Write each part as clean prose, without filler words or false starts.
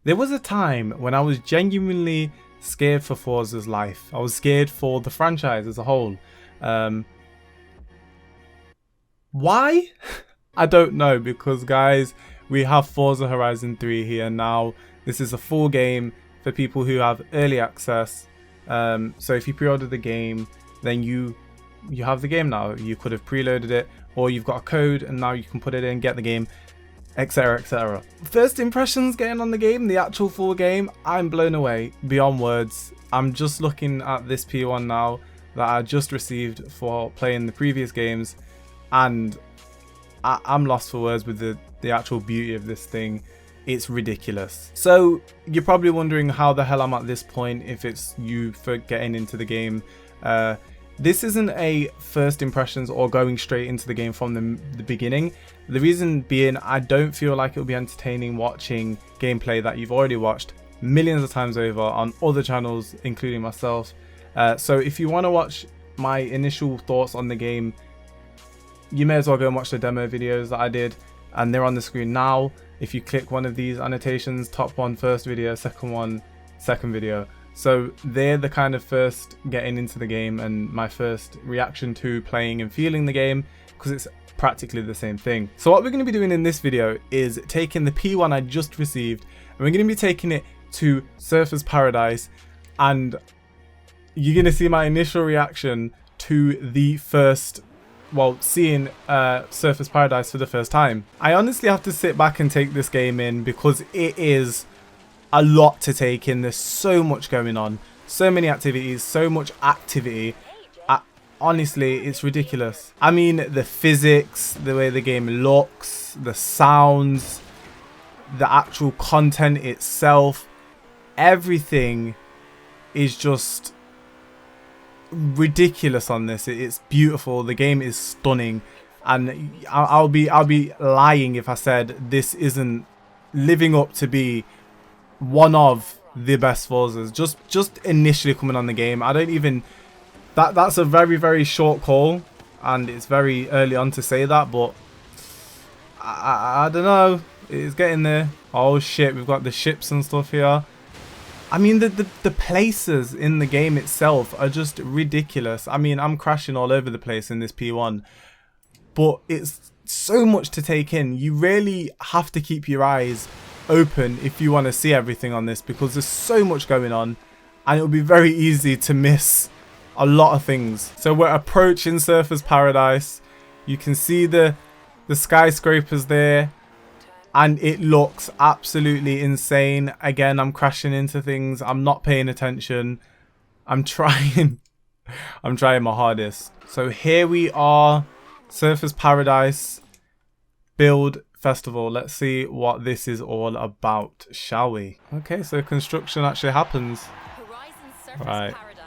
There was a time when I was genuinely scared for Forza's life. I was scared for the franchise as a whole. Why? I don't know, because guys, we have Forza Horizon 3 here now. This is a full game for people who have early access. So if you pre-order the game, then you have the game now. You could have preloaded it, or you've got a code and now you can put it in, get the game, etc, etc. First impressions getting on the game, the actual full game, I'm blown away beyond words. I'm just looking at this P1 now that I just received for playing the previous games, and I'm lost for words with the actual beauty of this thing. It's ridiculous. So you're probably wondering how the hell I'm at this point, if it's you for getting into the game. This isn't a first impressions or going straight into the game from the beginning. The reason being, I don't feel like it'll be entertaining watching gameplay that you've already watched millions of times over on other channels, including myself. So if you want to watch my initial thoughts on the game, you may as well go and watch the demo videos that I did, and they're on the screen now. If you click one of these annotations, top one first video, second one second video. So they're the kind of first getting into the game and my first reaction to playing and feeling the game, because it's practically the same thing. So what we're going to be doing in this video is taking the P1 I just received, and we're going to be taking it to Surfer's Paradise, and you're going to see my initial reaction to the first, well, seeing Surfer's Paradise for the first time. I honestly have to sit back and take this game in, because it is a lot to take in. There's so much going on, so many activities, so much activity. Honestly, it's ridiculous. I mean, the physics, the way the game looks, the sounds, the actual content itself, everything is just ridiculous on this. It's beautiful. The game is stunning, and I'll be lying if I said this isn't living up to be one of the best Forzas. Just initially coming on the game, I don't even, that's a very short call, and it's very early on to say that, but I don't know, it's getting there. Oh shit, we've got the ships and stuff here. I mean, the places in the game itself are just ridiculous. I mean, I'm crashing all over the place in this P1, but it's so much to take in. You really have to keep your eyes open if you want to see everything on this, because there's so much going on, and it'll be very easy to miss a lot of things. So we're approaching Surfer's Paradise. You can see the skyscrapers there, and it looks absolutely insane. Again, I'm crashing into things. I'm not paying attention. I'm trying my hardest. So here we are, Surfer's Paradise Build Festival. Let's see what this is all about, shall we? Okay, so construction actually happens. Horizon Surface Right. Paradise.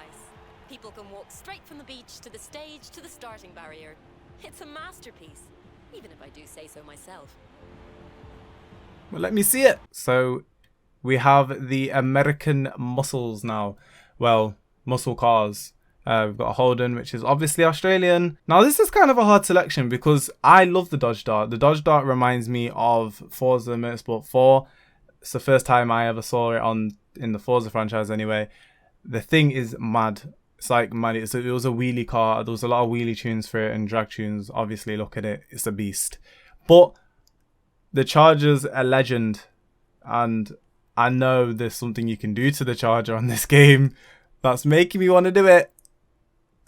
People can walk straight from the beach to the stage to the starting barrier. It's a masterpiece, even if I do say so myself. Well, let me see it. So we have the American muscles now. Well, muscle cars. We've got a Holden, which is obviously Australian. Now, this is kind of a hard selection because I love the Dodge Dart. The Dodge Dart reminds me of Forza Motorsport 4. It's the first time I ever saw it in the Forza franchise anyway. The thing is mad. It's like mad. It was a wheelie car. There was a lot of wheelie tunes for it and drag tunes. Obviously, look at it. It's a beast. But the Charger's a legend. And I know there's something you can do to the Charger on this game that's making me want to do it.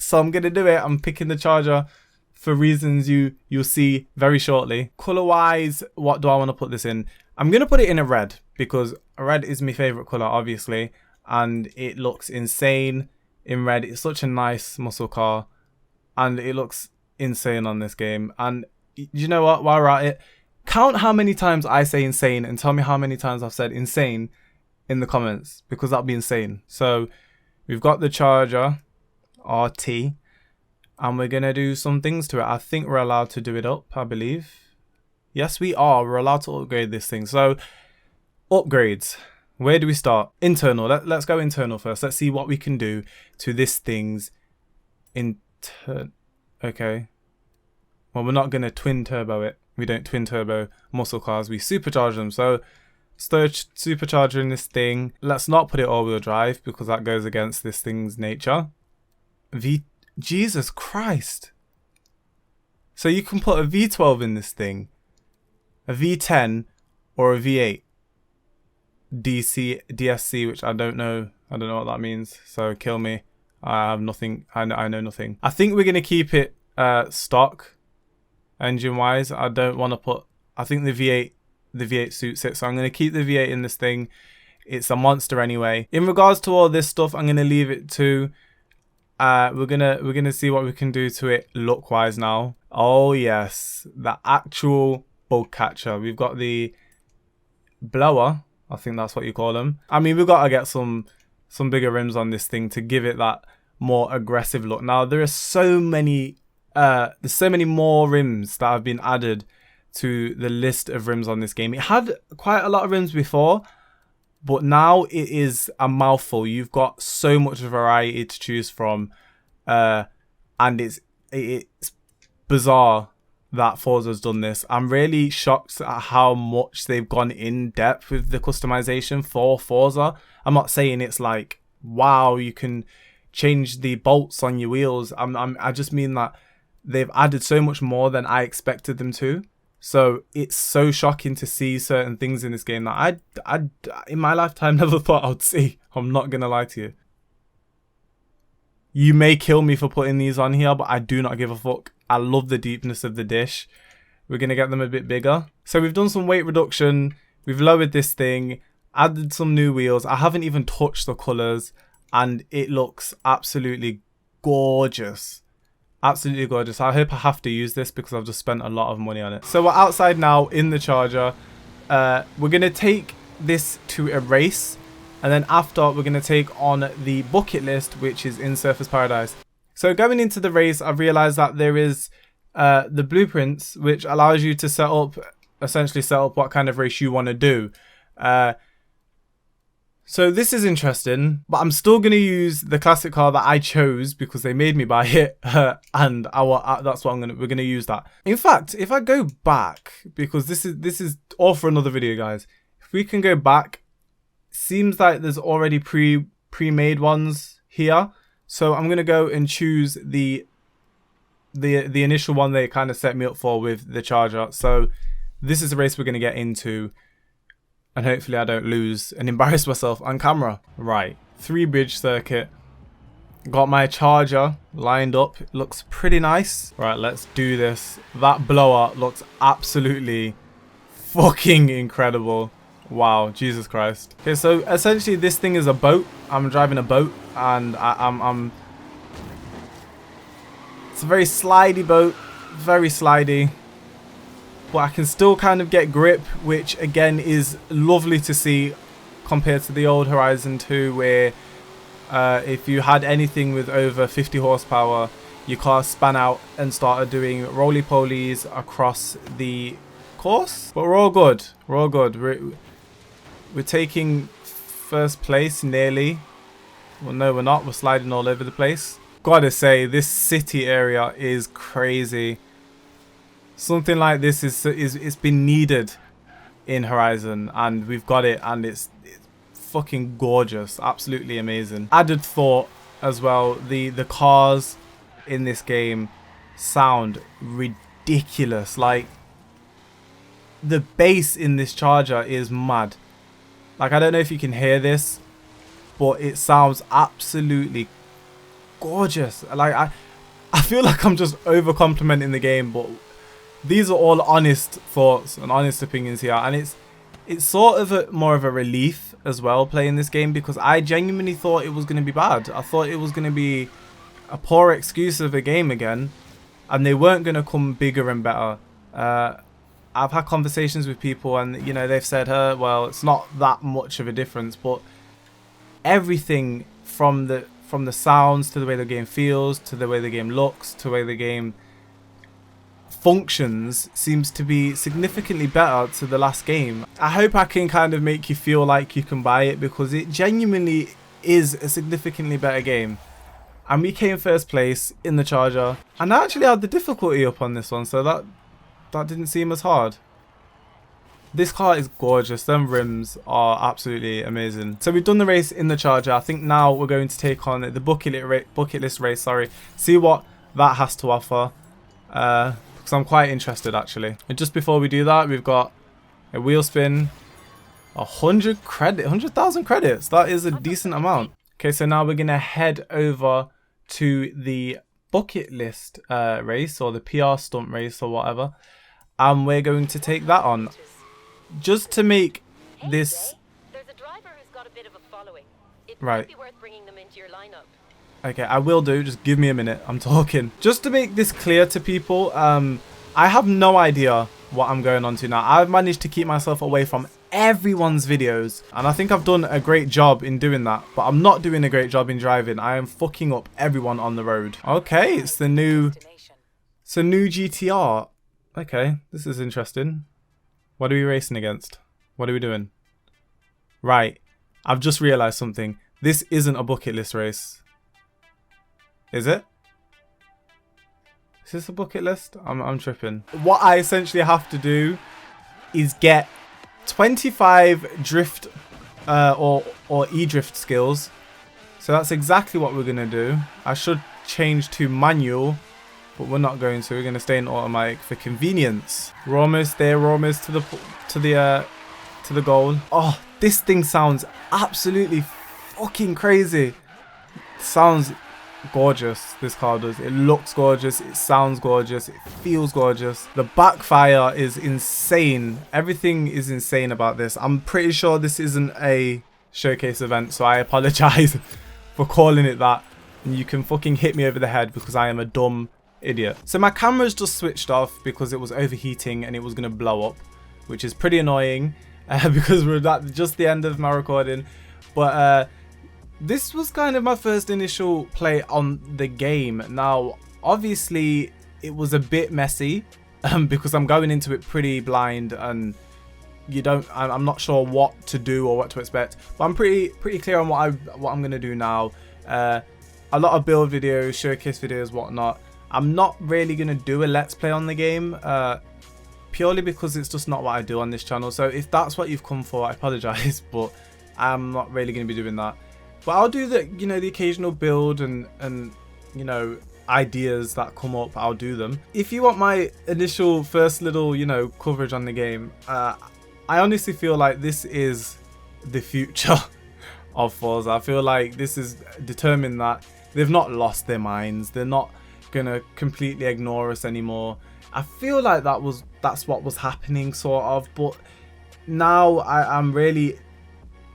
So I'm going to do it. I'm picking the Charger for reasons you'll see very shortly. Color wise, what do I want to put this in? I'm going to put it in a red because red is my favorite color, obviously. And it looks insane in red. It's such a nice muscle car. And it looks insane on this game. And you know what? While we're at it, count how many times I say insane and tell me how many times I've said insane in the comments, because that'll be insane. So we've got the Charger RT, and we're gonna do some things to it. I think we're allowed to do it up, I believe. Yes, we are. We're allowed to upgrade this thing. So upgrades, where do we start? Internal. Let's go internal first. Let's see what we can do to this thing's okay, well, we're not gonna twin turbo it. We don't twin turbo muscle cars, we supercharge them. So supercharger in this thing. Let's not put it all-wheel drive because that goes against this thing's nature. Jesus Christ. So you can put a V12 in this thing, a V10 or a V8. DSC, which I don't know what that means, so kill me. I have nothing. I know nothing. I think we're gonna keep it stock engine wise. I don't want to put, I think the V8 suits it, so I'm gonna keep the V8 in this thing. It's a monster anyway. In regards to all this stuff, I'm gonna leave it to we're gonna see what we can do to it look wise now. Oh yes, the actual bug catcher. We've got the blower, I think that's what you call them. I mean, we've got to get some bigger rims on this thing to give it that more aggressive look. Now there are so many there's so many more rims that have been added to the list of rims on this game. It had quite a lot of rims before, but now it is a mouthful. You've got so much variety to choose from, and it's bizarre that Forza's done this. I'm really shocked at how much they've gone in depth with the customization for Forza. I'm not saying it's like, wow, you can change the bolts on your wheels. I just mean that they've added so much more than I expected them to. So it's so shocking to see certain things in this game that I in my lifetime never thought I'd see. I'm not gonna lie to you. You may kill me for putting these on here, but I do not give a fuck. I love the deepness of the dish. We're gonna get them a bit bigger. So we've done some weight reduction. We've lowered this thing, added some new wheels. I haven't even touched the colors, and it looks absolutely gorgeous. Absolutely gorgeous. I hope I have to use this because I've just spent a lot of money on it. So we're outside now in the charger. We're going to take this to a race. And then after, we're going to take on the bucket list, which is in Surfers Paradise. So going into the race, I've realized that there is the blueprints, which allows you to essentially set up what kind of race you want to do. So this is interesting, but I'm still going to use the classic car that I chose because they made me buy it, and that's what we're going to use that. In fact, if I go back, because this is all for another video, guys. If we can go back, seems like there's already pre-made ones here. So I'm going to go and choose the initial one they kind of set me up for with the charger. So this is the race we're going to get into. And hopefully I don't lose and embarrass myself on camera. Right, 3-bridge circuit. Got my charger lined up. It looks pretty nice. Right, let's do this. That blower looks absolutely fucking incredible. Wow, Jesus Christ. Okay, so essentially this thing is a boat. I'm driving a boat, and I'm it's a very slidey boat. Very slidey. But I can still kind of get grip, which again is lovely to see compared to the old Horizon 2, where if you had anything with over 50 horsepower, your car span out and started doing roly-polies across the course. But we're all good. We're all good. We're taking first place nearly. Well, no, we're not. We're sliding all over the place. Gotta say, this city area is crazy. Something like this it's been needed in Horizon, and we've got it, and it's fucking gorgeous, absolutely amazing. Added thought as well, the cars in this game sound ridiculous. Like, the bass in this charger is mad. Like, I don't know if you can hear this, but it sounds absolutely gorgeous. Like, I feel like I'm just over complimenting the game, but these are all honest thoughts and honest opinions here, and it's sort of more of a relief as well playing this game, because I genuinely thought it was going to be bad. I thought it was going to be a poor excuse of a game again, and they weren't going to come bigger and better. I've had conversations with people, and you know, they've said, well, it's not that much of a difference, but everything from the sounds to the way the game feels, to the way the game looks, to the way the game functions seems to be significantly better to the last game. I hope I can kind of make you feel like you can buy it, because it genuinely is a significantly better game. And we came first place in the charger, and I actually had the difficulty up on this one, so that didn't seem as hard. This car is gorgeous. Them rims are absolutely amazing. So we've done the race in the Charger. I think now we're going to take on the bucket list race. Sorry, see what that has to offer. Because I'm quite interested actually. And just before we do that, we've got a wheel spin, 100,000 credits. That is a decent amount. Okay, so now we're gonna head over to the bucket list race, or the PR stunt race, or whatever, and we're going to take that on. Just to make this There's a driver who's got a bit of a following. It right. might be worth bringing them into your lineup. Okay, I will do. Just give me a minute. I'm talking. Just to make this clear to people, I have no idea what I'm going on to now. I've managed to keep myself away from everyone's videos, and I think I've done a great job in doing that, but I'm not doing a great job in driving. I am fucking up everyone on the road. Okay, it's the new GTR. Okay, this is interesting. What are we racing against? What are we doing? Right, I've just realized something. This isn't a bucket list race. Is it? Is this a bucket list? I'm tripping. What I essentially have to do is get 25 drift or e-drift skills. So that's exactly what we're gonna do. I should change to manual, but we're not going to. We're gonna stay in automatic for convenience. We're almost there. We're almost to the goal. Oh, this thing sounds absolutely fucking crazy. It sounds gorgeous. This car does. It looks gorgeous. It sounds gorgeous. It feels gorgeous. The backfire is insane. Everything is insane about this. I'm pretty sure this isn't a showcase event, so I apologize for calling it that. And you can fucking hit me over the head because I am a dumb idiot. So my camera's just switched off because it was overheating and it was going to blow up, which is pretty annoying because we're at just the end of my recording. But this was kind of my first initial play on the game. Now, obviously, it was a bit messy because I'm going into it pretty blind, and I'm not sure what to do or what to expect. But I'm pretty clear on what I'm gonna do now. A lot of build videos, showcase videos, whatnot. I'm not really gonna do a let's play on the game, purely because it's just not what I do on this channel. So if that's what you've come for, I apologize, but I'm not really gonna be doing that. But I'll do the occasional build and ideas that come up. I'll do them. If you want my initial first little coverage on the game, I honestly feel like this is the future of Forza. I feel like this is determined that they've not lost their minds. They're not gonna completely ignore us anymore. I feel like that's what was happening, sort of. But now I'm really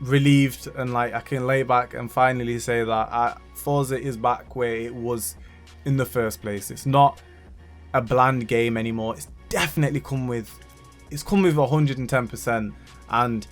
relieved, and like I can lay back and finally say that Forza is back where it was in the first place. It's not a bland game anymore. It's definitely come with 110%, and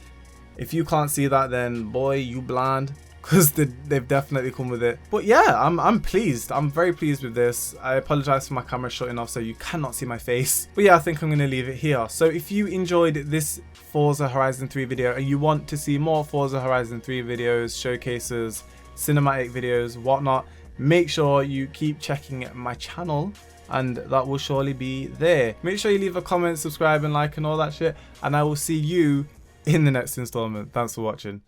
if you can't see that, then boy, you bland, because they've definitely come with it. But yeah, I'm pleased. I'm very pleased with this. I apologize for my camera shutting off so you cannot see my face. But yeah, I think I'm going to leave it here. So if you enjoyed this Forza Horizon 3 video and you want to see more Forza Horizon 3 videos, showcases, cinematic videos, whatnot, make sure you keep checking my channel, and that will surely be there. Make sure you leave a comment, subscribe and like and all that shit, and I will see you in the next installment. Thanks for watching.